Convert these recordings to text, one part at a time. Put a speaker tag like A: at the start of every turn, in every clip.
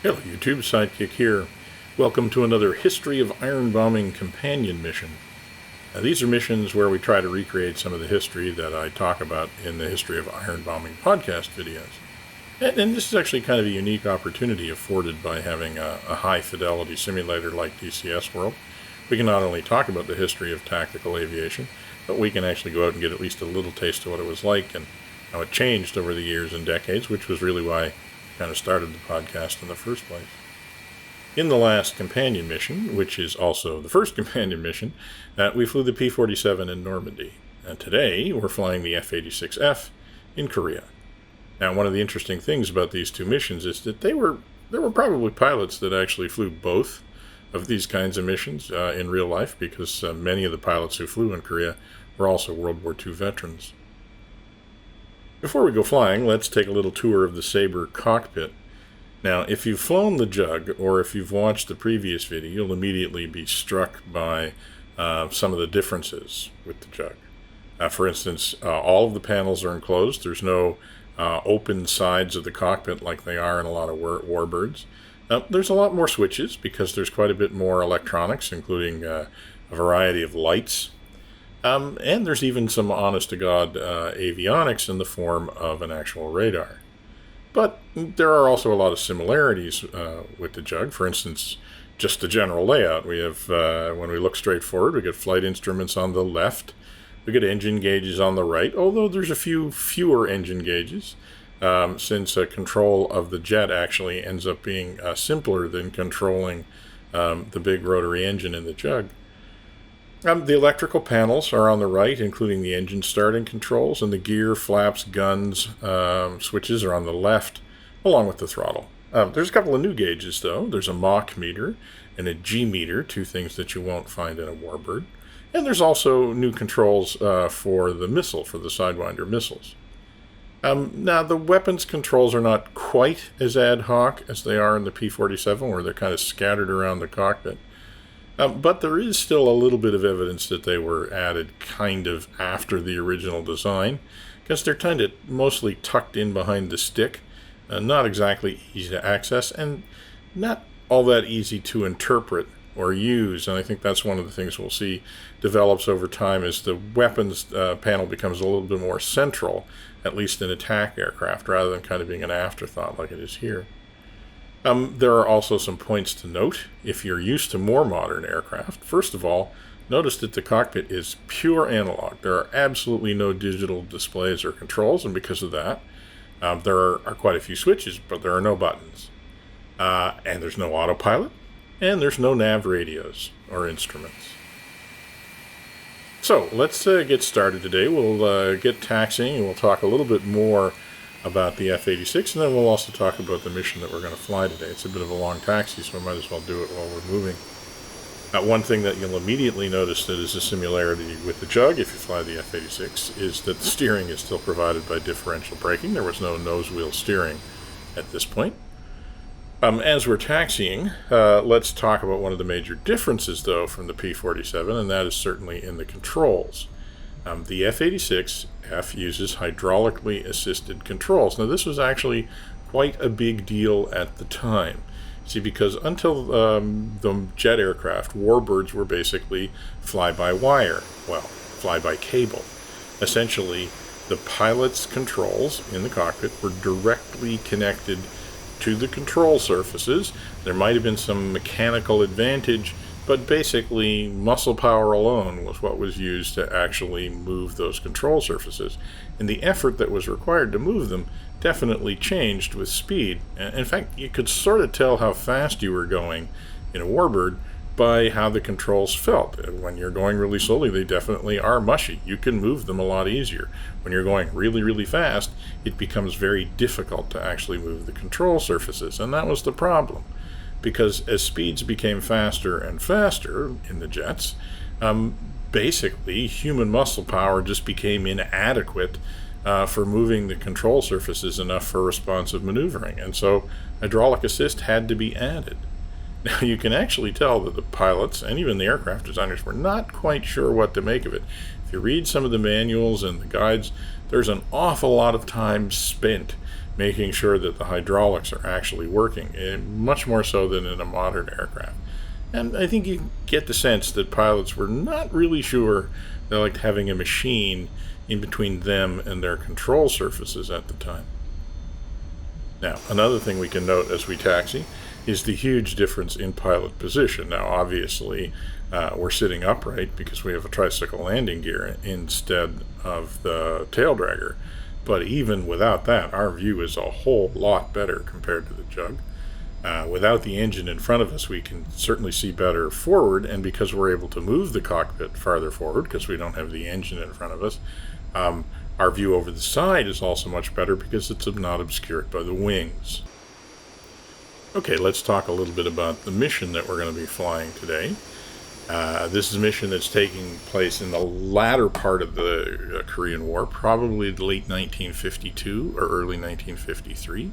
A: Hello YouTube, Sidekick here. Welcome to another History of Iron Bombing companion mission. These are missions where we try to recreate some of the history that I talk about in the History of Iron Bombing podcast videos. And this is actually kind of a unique opportunity afforded by having a high-fidelity simulator like DCS World. We can not only talk about the history of tactical aviation, but we can actually go out and get at least a little taste of what it was like and how it changed over the years and decades, which was really why I kind of started the podcast in the first place. In the last companion mission, which is also the first companion mission, we flew the P-47 in Normandy. And today, we're flying the F-86F in Korea. Now, one of the interesting things about these two missions is that there were probably pilots that actually flew both of these kinds of missions in real life, because many of the pilots who flew in Korea were also World War II veterans. Before we go flying, let's take a little tour of the Sabre cockpit. Now, if you've flown the Jug, or if you've watched the previous video, you'll immediately be struck by some of the differences with the Jug. For instance, all of the panels are enclosed. There's no open sides of the cockpit like they are in a lot of warbirds. There's a lot more switches because there's quite a bit more electronics, including a variety of lights. And there's even some honest-to-God avionics in the form of an actual radar. But there are also a lot of similarities with the Jug. For instance, just the general layout. We have, when we look straight forward, we get flight instruments on the left. We get engine gauges on the right, although there's a few fewer engine gauges, since control of the jet actually ends up being simpler than controlling the big rotary engine in the Jug. The electrical panels are on the right, including the engine starting controls, and the gear, flaps, guns, switches are on the left, along with the throttle. There's a couple of new gauges, though. There's a Mach meter and a G meter, two things that you won't find in a warbird. And there's also new controls for the missile, for the Sidewinder missiles. Now, the weapons controls are not quite as ad hoc as they are in the P-47, where they're kind of scattered around the cockpit. But there is still a little bit of evidence that they were added kind of after the original design, because they're kind of mostly tucked in behind the stick, not exactly easy to access, and not all that easy to interpret or use. And I think that's one of the things we'll see develops over time as the weapons panel becomes a little bit more central, at least in attack aircraft, rather than kind of being an afterthought like it is here. There are also some points to note if you're used to more modern aircraft. First of all, notice that the cockpit is pure analog. There are absolutely no digital displays or controls, and because of that, there are quite a few switches, but there are no buttons. And there's no autopilot, and there's no nav radios or instruments. So let's get started today. We'll get taxiing, and we'll talk a little bit more about the F-86, and then we'll also talk about the mission that we're going to fly today. It's a bit of a long taxi, so I might as well do it while we're moving. One thing that you'll immediately notice that is a similarity with the Jug, if you fly the F-86, is that the steering is still provided by differential braking. There was no nose wheel steering at this point. As we're taxiing, let's talk about one of the major differences, though, from the P-47, and that is certainly in the controls. The F-86F uses hydraulically assisted controls. Now, this was actually quite a big deal at the time. See, because until the jet aircraft, warbirds were basically fly-by-wire, well, fly-by-cable. Essentially, the pilot's controls in the cockpit were directly connected to the control surfaces. There might have been some mechanical advantage, but basically, muscle power alone was what was used to actually move those control surfaces. And the effort that was required to move them definitely changed with speed. In fact, you could sort of tell how fast you were going in a warbird by how the controls felt. When you're going really slowly, they definitely are mushy. You can move them a lot easier. When you're going really, really fast, it becomes very difficult to actually move the control surfaces. And that was the problem. Because as speeds became faster and faster in the jets, basically human muscle power just became inadequate for moving the control surfaces enough for responsive maneuvering. And so hydraulic assist had to be added. Now, you can actually tell that the pilots and even the aircraft designers were not quite sure what to make of it. If you read some of the manuals and the guides, there's an awful lot of time spent making sure that the hydraulics are actually working, and much more so than in a modern aircraft. And I think you get the sense that pilots were not really sure they liked having a machine in between them and their control surfaces at the time. Now, another thing we can note as we taxi is the huge difference in pilot position. Now, obviously, we're sitting upright because we have a tricycle landing gear instead of the tail dragger. But even without that, our view is a whole lot better compared to the Jug. Without the engine in front of us, we can certainly see better forward, and because we're able to move the cockpit farther forward because we don't have the engine in front of us, our view over the side is also much better because it's not obscured by the wings. Okay, let's talk a little bit about the mission that we're going to be flying today. This is a mission that's taking place in the latter part of the Korean War, probably late 1952 or early 1953.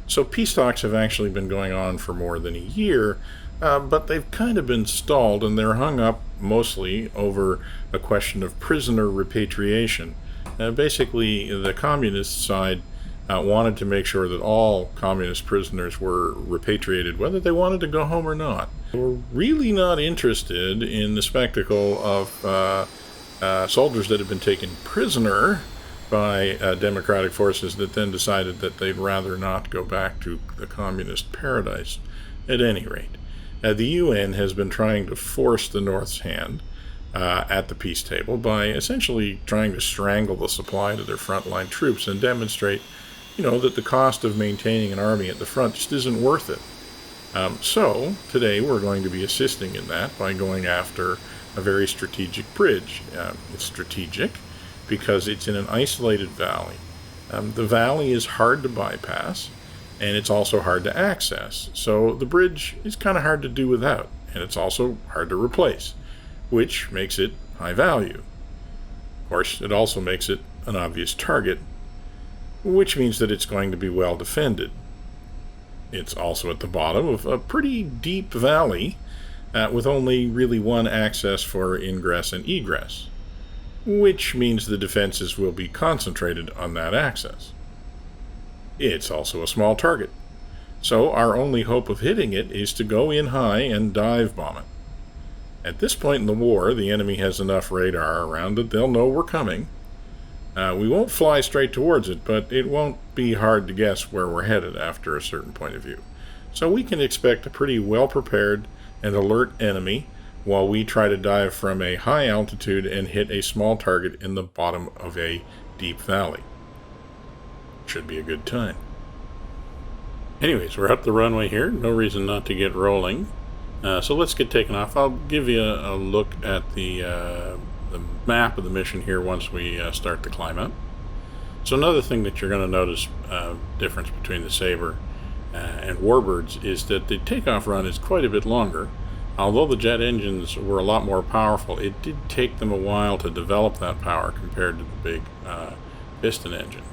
A: So peace talks have actually been going on for more than a year, but they've kind of been stalled, and they're hung up mostly over a question of prisoner repatriation. Basically, the communist side wanted to make sure that all communist prisoners were repatriated, whether they wanted to go home or not. They were really not interested in the spectacle of soldiers that had been taken prisoner by democratic forces that then decided that they'd rather not go back to the communist paradise. At any rate, the UN has been trying to force the North's hand at the peace table by essentially trying to strangle the supply to their frontline troops and demonstrate, that the cost of maintaining an army at the front just isn't worth it. So today we're going to be assisting in that by going after a very strategic bridge. It's strategic because it's in an isolated valley. The valley is hard to bypass, and it's also hard to access. So the bridge is kind of hard to do without, and it's also hard to replace, which makes it high value. Of course, it also makes it an obvious target, which means that it's going to be well defended. It's also at the bottom of a pretty deep valley with only really one access for ingress and egress, which means the defenses will be concentrated on that access. It's also a small target, so our only hope of hitting it is to go in high and dive bomb it. At this point in the war, the enemy has enough radar around that they'll know we're coming. We won't fly straight towards it, but it won't be hard to guess where we're headed after a certain point of view. So we can expect a pretty well-prepared and alert enemy while we try to dive from a high altitude and hit a small target in the bottom of a deep valley. Should be a good time. Anyways, we're up the runway here. No reason not to get rolling. So let's get taken off. I'll give you a look at the map of the mission here once we start the climb up. So another thing that you're going to notice difference between the Sabre and Warbirds is that the takeoff run is quite a bit longer. Although the jet engines were a lot more powerful, it did take them a while to develop that power compared to the big piston engines.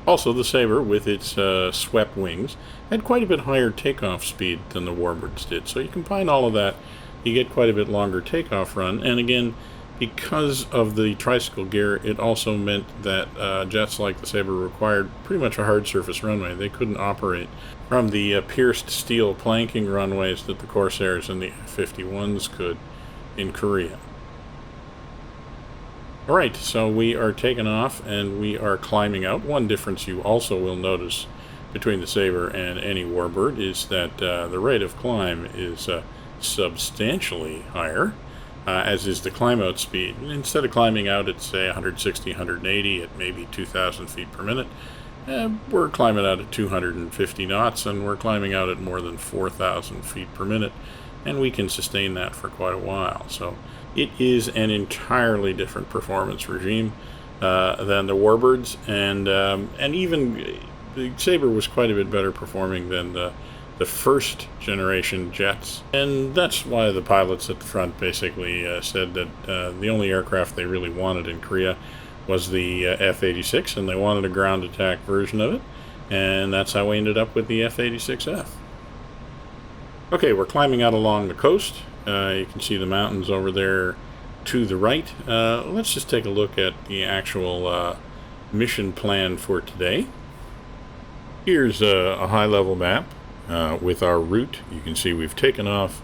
A: Also, the Sabre, with its swept wings, had quite a bit higher takeoff speed than the Warbirds did. So you combine all of that, you get quite a bit longer takeoff run. And again, because of the tricycle gear, it also meant that jets like the Sabre required pretty much a hard surface runway. They couldn't operate from the pierced steel planking runways that the Corsairs and the F-51s could in Korea. Alright, so we are taking off and we are climbing out. One difference you also will notice between the Sabre and any Warbird is that the rate of climb is substantially higher, as is the climb out speed. Instead of climbing out at, say, 160, 180 at maybe 2,000 feet per minute, we're climbing out at 250 knots, and we're climbing out at more than 4,000 feet per minute, and we can sustain that for quite a while. So it is an entirely different performance regime than the Warbirds, and even the Sabre was quite a bit better performing than the first generation jets, and that's why the pilots at the front basically said that the only aircraft they really wanted in Korea was the F-86, and they wanted a ground attack version of it, and that's how we ended up with the F-86F. Okay, we're climbing out along the coast. You can see the mountains over there to the right. Let's just take a look at the actual mission plan for today. Here's a high-level map with our route. You can see we've taken off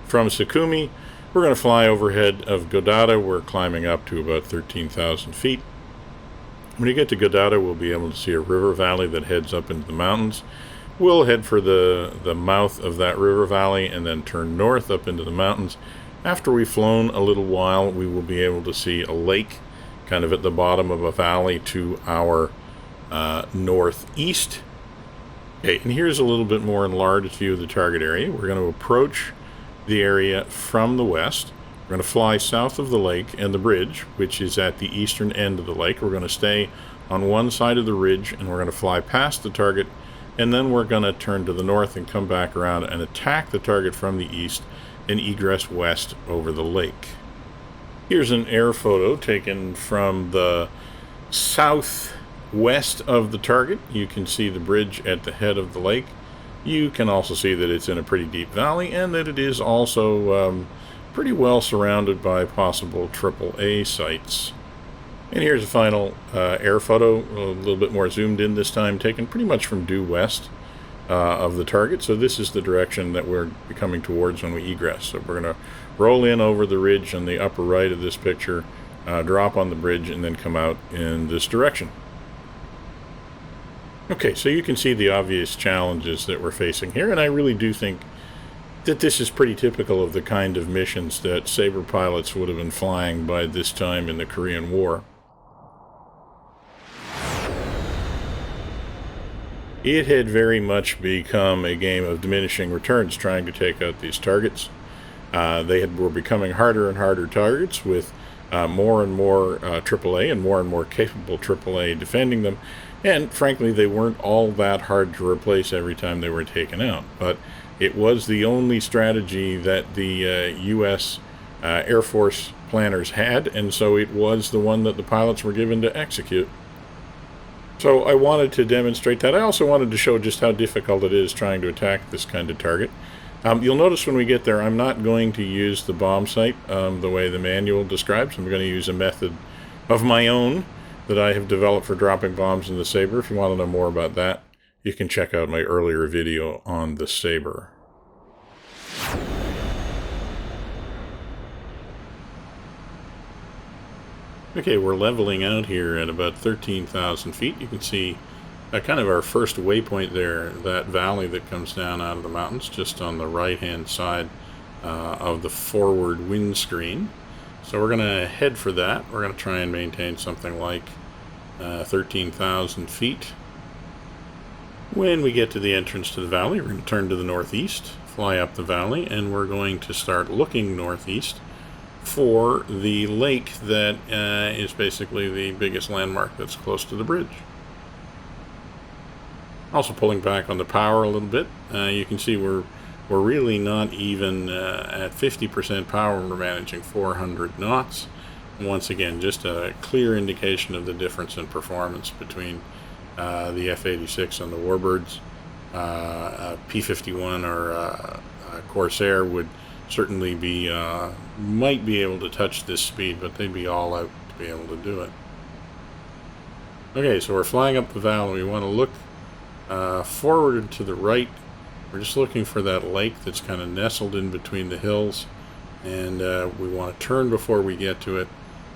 A: from Sukhumi. We're going to fly overhead of Godada. We're climbing up to about 13,000 feet. When you get to Godada, we'll be able to see a river valley that heads up into the mountains. We'll head for the mouth of that river valley and then turn north up into the mountains. After we've flown a little while, we will be able to see a lake kind of at the bottom of a valley to our northeast. Okay, and here's a little bit more enlarged view of the target area. We're going to approach the area from the west. We're going to fly south of the lake and the bridge, which is at the eastern end of the lake. We're going to stay on one side of the ridge, and we're going to fly past the target, and then we're going to turn to the north and come back around and attack the target from the east and egress west over the lake. Here's an air photo taken from the southwest of the target. You can see the bridge at the head of the lake. You can also see that it's in a pretty deep valley and that it is also pretty well surrounded by possible AAA sites. And here's a final air photo, a little bit more zoomed in this time, taken pretty much from due west of the target. So this is the direction that we're coming towards when we egress. So we're going to roll in over the ridge on the upper right of this picture, drop on the bridge, and then come out in this direction. Okay, so you can see the obvious challenges that we're facing here, and I really do think that this is pretty typical of the kind of missions that Sabre pilots would have been flying by this time in the Korean War. It had very much become a game of diminishing returns trying to take out these targets. Were becoming harder and harder targets with more and more AAA and more capable AAA defending them. And frankly, they weren't all that hard to replace every time they were taken out. But it was the only strategy that the U.S. Air Force planners had, and so it was the one that the pilots were given to execute. So I wanted to demonstrate that. I also wanted to show just how difficult it is trying to attack this kind of target. You'll notice when we get there, I'm not going to use the bomb sight the way the manual describes. I'm going to use a method of my own that I have developed for dropping bombs in the Sabre. If you want to know more about that, you can check out my earlier video on the Sabre. Okay, we're leveling out here at about 13,000 feet. You can see kind of our first waypoint there, that valley that comes down out of the mountains, just on the right-hand side of the forward windscreen. So we're going to head for that. We're going to try and maintain something like 13,000 feet. When we get to the entrance to the valley, we're going to turn to the northeast, fly up the valley, and we're going to start looking northeast for the lake that is basically the biggest landmark that's close to the bridge. Also pulling back on the power a little bit. You can see we're really not even at 50% power. We're managing 400 knots. Once again, just a clear indication of the difference in performance between the F-86 and the Warbirds. P-51 or Corsair would certainly be might be able to touch this speed, but they'd be all out to be able to do it. Okay, so we're flying up the valley. We want to look forward to the right. We're just looking for that lake that's kind of nestled in between the hills, and we want to turn before we get to it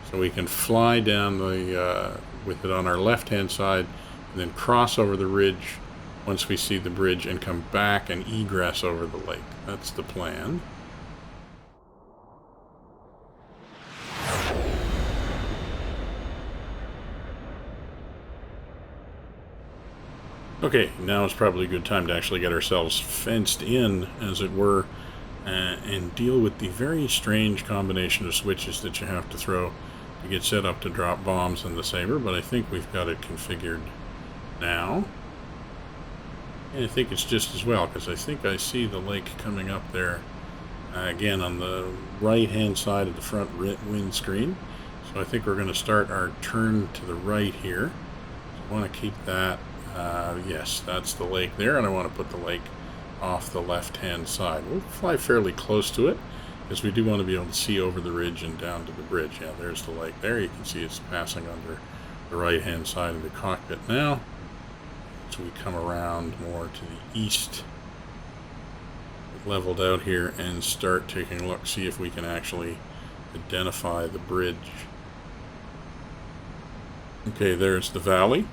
A: so we can fly down with it on our left hand side and then cross over the ridge once we see the bridge and come back and egress over the lake. That's the plan. Okay, now is probably a good time to actually get ourselves fenced in, as it were, and deal with the very strange combination of switches that you have to throw to get set up to drop bombs in the Sabre, but I think we've got it configured now. And I think it's just as well, because I think I see the lake coming up there, again, on the right-hand side of the front windscreen. So I think we're going to start our turn to the right here. So I want to keep that. Yes, that's the lake there, and I want to put the lake off the left-hand side. We'll fly fairly close to it, because we do want to be able to see over the ridge and down to the bridge. Yeah, there's the lake there. You can see it's passing under the right-hand side of the cockpit now. So we come around more to the east, leveled out here, and start taking a look, see if we can actually identify the bridge. Okay, there's the valley.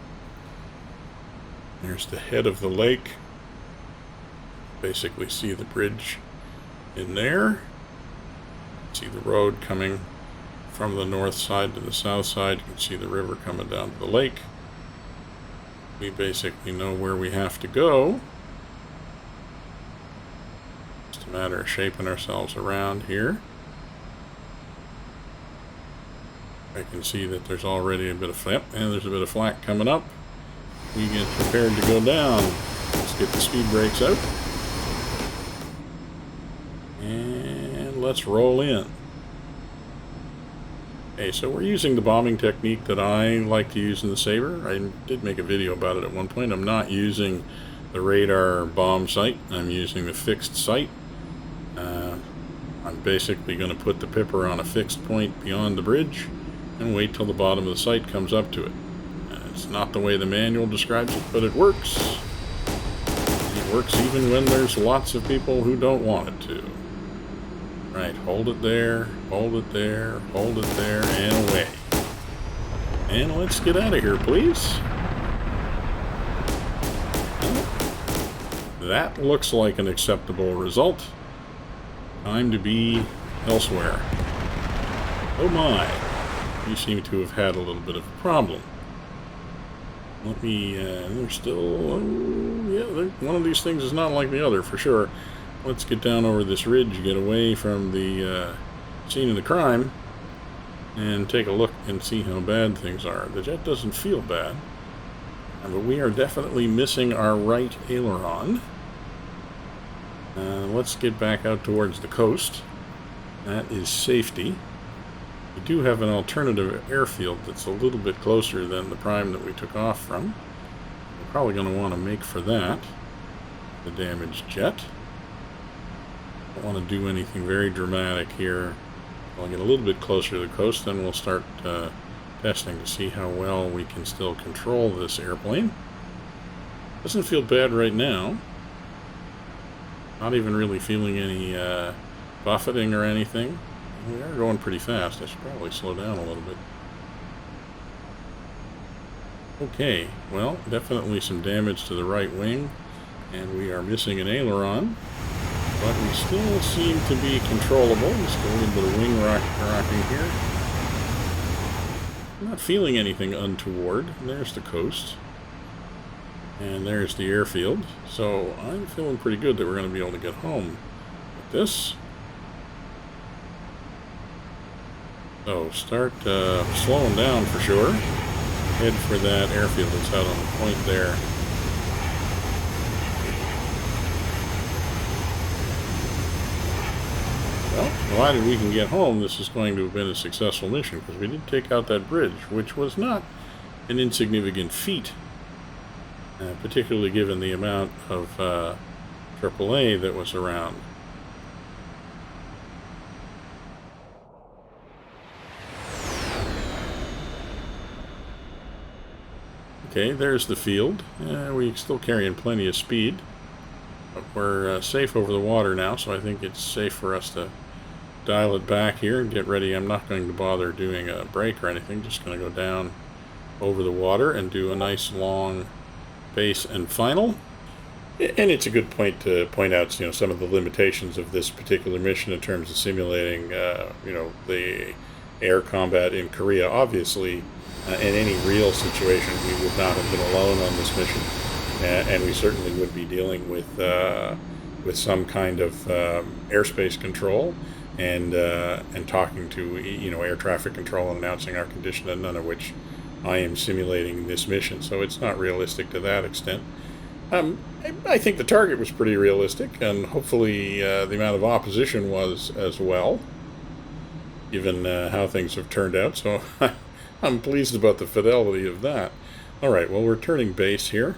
A: There's the head of the lake. Basically see the bridge in there. See the road coming from the north side to the south side. You can see the river coming down to the lake. We basically know where we have to go. Just a matter of shaping ourselves around here. I can see that there's already a bit of flap, and there's a bit of flak coming up. We get prepared to go down. Let's get the speed brakes out. And let's roll in. Okay, so we're using the bombing technique that I like to use in the Sabre. I did make a video about it at one point. I'm not using the radar bomb sight. I'm using the fixed sight. I'm basically going to put the pipper on a fixed point beyond the bridge and wait till the bottom of the sight comes up to it. It's not the way the manual describes it, but it works. It works even when there's lots of people who don't want it to. Right, hold it there, hold it there, hold it there, and away. And let's get out of here, please. That looks like an acceptable result. Time to be elsewhere. Oh my, you seem to have had a little bit of a problem. Let me, there's still, one of these things is not like the other for sure. Let's get down over this ridge, get away from the scene of the crime, and take a look and see how bad things are. The jet doesn't feel bad, but we are definitely missing our right aileron. Let's get back out towards the coast. That is safety. We do have an alternative airfield that's a little bit closer than the prime that we took off from. We're probably going to want to make for that, the damaged jet. Don't want to do anything very dramatic here. I'll get a little bit closer to the coast, then we'll start testing to see how well we can still control this airplane. Doesn't feel bad right now. Not even really feeling any buffeting or anything. We are going pretty fast. I should probably slow down a little bit. Okay, well, definitely some damage to the right wing, and we are missing an aileron, but we still seem to be controllable. Just a little bit of wing rocking here. I'm not feeling anything untoward. There's the coast, and there's the airfield, so I'm feeling pretty good that we're going to be able to get home with this. So start slowing down for sure. Head for that airfield that's out on the point there. Well, provided we can get home, this is going to have been a successful mission, because we did take out that bridge, which was not an insignificant feat, particularly given the amount of AAA that was around. Okay, there's the field. We're still carrying plenty of speed, but we're safe over the water now, so I think it's safe for us to dial it back here and get ready. I'm not going to bother doing a break or anything, just going to go down over the water and do a nice long base and final. And it's a good point to point out, some of the limitations of this particular mission in terms of simulating, the air combat in Korea. Obviously, in any real situation, we would not have been alone on this mission, and we certainly would be dealing with some kind of airspace control and talking to air traffic control and announcing our condition, and none of which I am simulating this mission. So it's not realistic to that extent. I think the target was pretty realistic, and hopefully the amount of opposition was as well, given how things have turned out. So. I'm pleased about the fidelity of that. Alright, well, we're turning base here.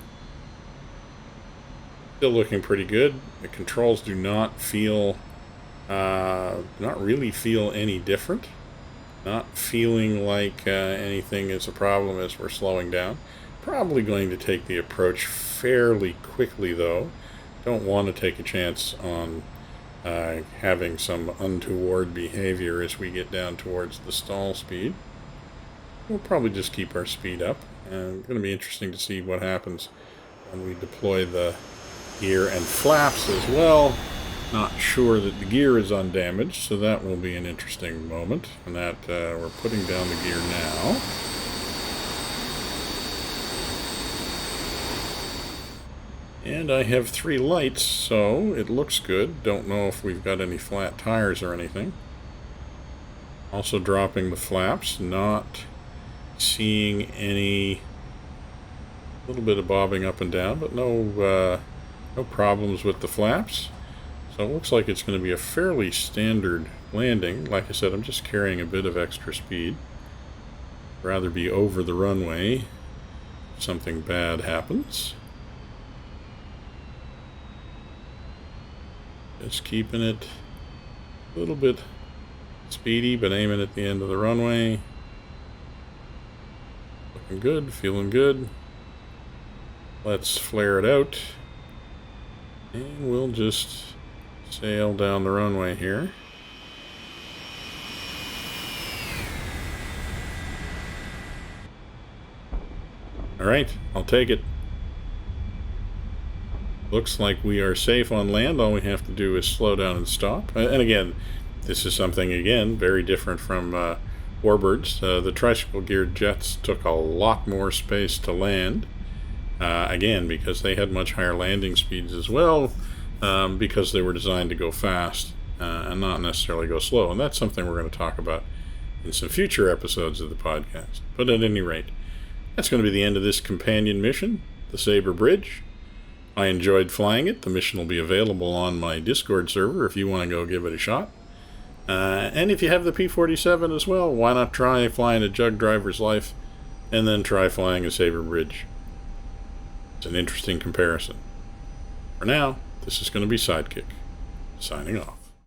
A: Still looking pretty good. The controls do not feel, not really feel any different. Not feeling like anything is a problem as we're slowing down. Probably going to take the approach fairly quickly, though. Don't want to take a chance on having some untoward behavior as we get down towards the stall speed. We'll probably just keep our speed up. It's going to be interesting to see what happens when we deploy the gear and flaps as well. Not sure that the gear is undamaged, so that will be an interesting moment. And that we're putting down the gear now. And I have 3 lights, so it looks good. Don't know if we've got any flat tires or anything. Also dropping the flaps, not seeing any, little bit of bobbing up and down, but no problems with the flaps. So it looks like it's going to be a fairly standard landing. Like I said, I'm just carrying a bit of extra speed. Rather be over the runway if something bad happens. Just keeping it a little bit speedy, but aiming at the end of the runway. Looking good, feeling good. Let's flare it out. And we'll just sail down the runway here. Alright, I'll take it. Looks like we are safe on land. All we have to do is slow down and stop. And again, this is something, again, very different from warbirds. The tricycle geared jets took a lot more space to land. Again, because they had much higher landing speeds as well, because they were designed to go fast and not necessarily go slow. And that's something we're going to talk about in some future episodes of the podcast. But at any rate, that's going to be the end of this companion mission, the Sabre Bridge. I enjoyed flying it. The mission will be available on my Discord server if you want to go give it a shot. And if you have the P-47 as well, why not try flying a Jug Driver's Life and then try flying a Sabre Bridge? It's an interesting comparison. For now, this is going to be Sidekick, signing off.